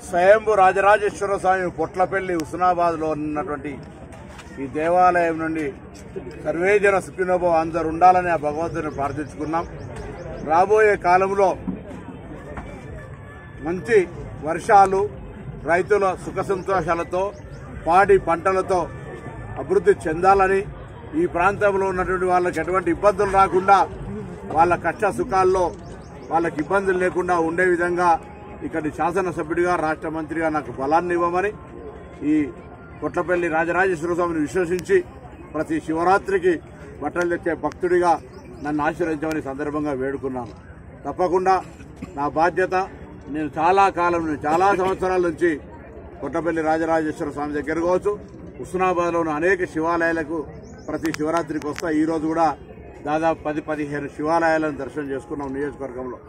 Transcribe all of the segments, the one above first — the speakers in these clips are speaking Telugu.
స్వయంభూ రాజరాజేశ్వర స్వామి పొట్లపల్లి హుస్నాబాద్ లో ఉన్నటువంటి ఈ దేవాలయం నుండి సర్వేజన సుఖినోభవ అందరూ ఉండాలని ఆ భగవంతుని ప్రార్థించుకున్నాం. రాబోయే కాలంలో మంచి వర్షాలు, రైతుల సుఖ సంతోషాలతో, పాడి పంటలతో అభివృద్ధి చెందాలని, ఈ ప్రాంతంలో ఉన్నటువంటి వాళ్ళకి ఎటువంటి ఇబ్బందులు రాకుండా, వాళ్ళ కష్ట సుఖాల్లో వాళ్ళకి ఇబ్బందులు లేకుండా ఉండే విధంగా ఇక్కడి శాసనసభ్యుడిగా, రాష్ట్ర మంత్రిగా నాకు బలాన్ని ఇవ్వమని, ఈ కొట్లపల్లి రాజరాజేశ్వర స్వామిని విశ్వసించి ప్రతి శివరాత్రికి బట్టలు తెచ్చే భక్తుడిగా నన్ను ఆశీర్వదించమని సందర్భంగా వేడుకున్నాను. తప్పకుండా నా బాధ్యత. నేను చాలా సంవత్సరాల నుంచి కొట్లపల్లి రాజరాజేశ్వర స్వామి దగ్గర కావచ్చు, హుస్నాబాద్లో ఉన్న అనేక శివాలయాలకు ప్రతి శివరాత్రికి వస్తా. ఈరోజు కూడా దాదాపు 10-15 శివాలయాలను దర్శనం చేసుకున్నాం. నియోజకవర్గంలో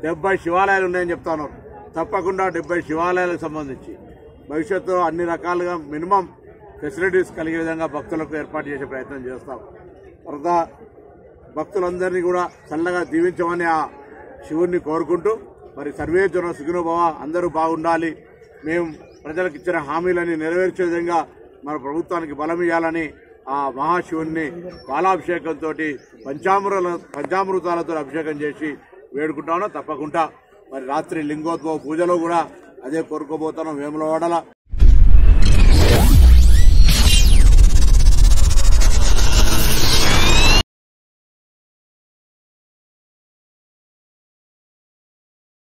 70 శివాలయాలు ఉన్నాయని చెప్తా ఉన్నారు. తప్పకుండా 70 శివాలయాలకు సంబంధించి భవిష్యత్తులో అన్ని రకాలుగా మినిమం ఫెసిలిటీస్ కలిగే విధంగా భక్తులకు ఏర్పాటు చేసే ప్రయత్నం చేస్తాం. తర్వాత భక్తులందరినీ కూడా చల్లగా దీవించమని ఆ శివుణ్ణి కోరుకుంటూ, మరి సర్వే జన సుఖినోభవ, అందరూ బాగుండాలి, మేము ప్రజలకు ఇచ్చిన హామీలని నెరవేర్చే విధంగా మన ప్రభుత్వానికి బలం ఇవ్వాలని ఆ మహాశివుణ్ణి పాలాభిషేకంతో పంచామృతాలతో అభిషేకం చేసి వేడుకుంటాను. తప్పకుండా మరి రాత్రి లింగోద్భవ పూజలో కూడా అదే కోరుకోబోతున్నాం వేములవాడల.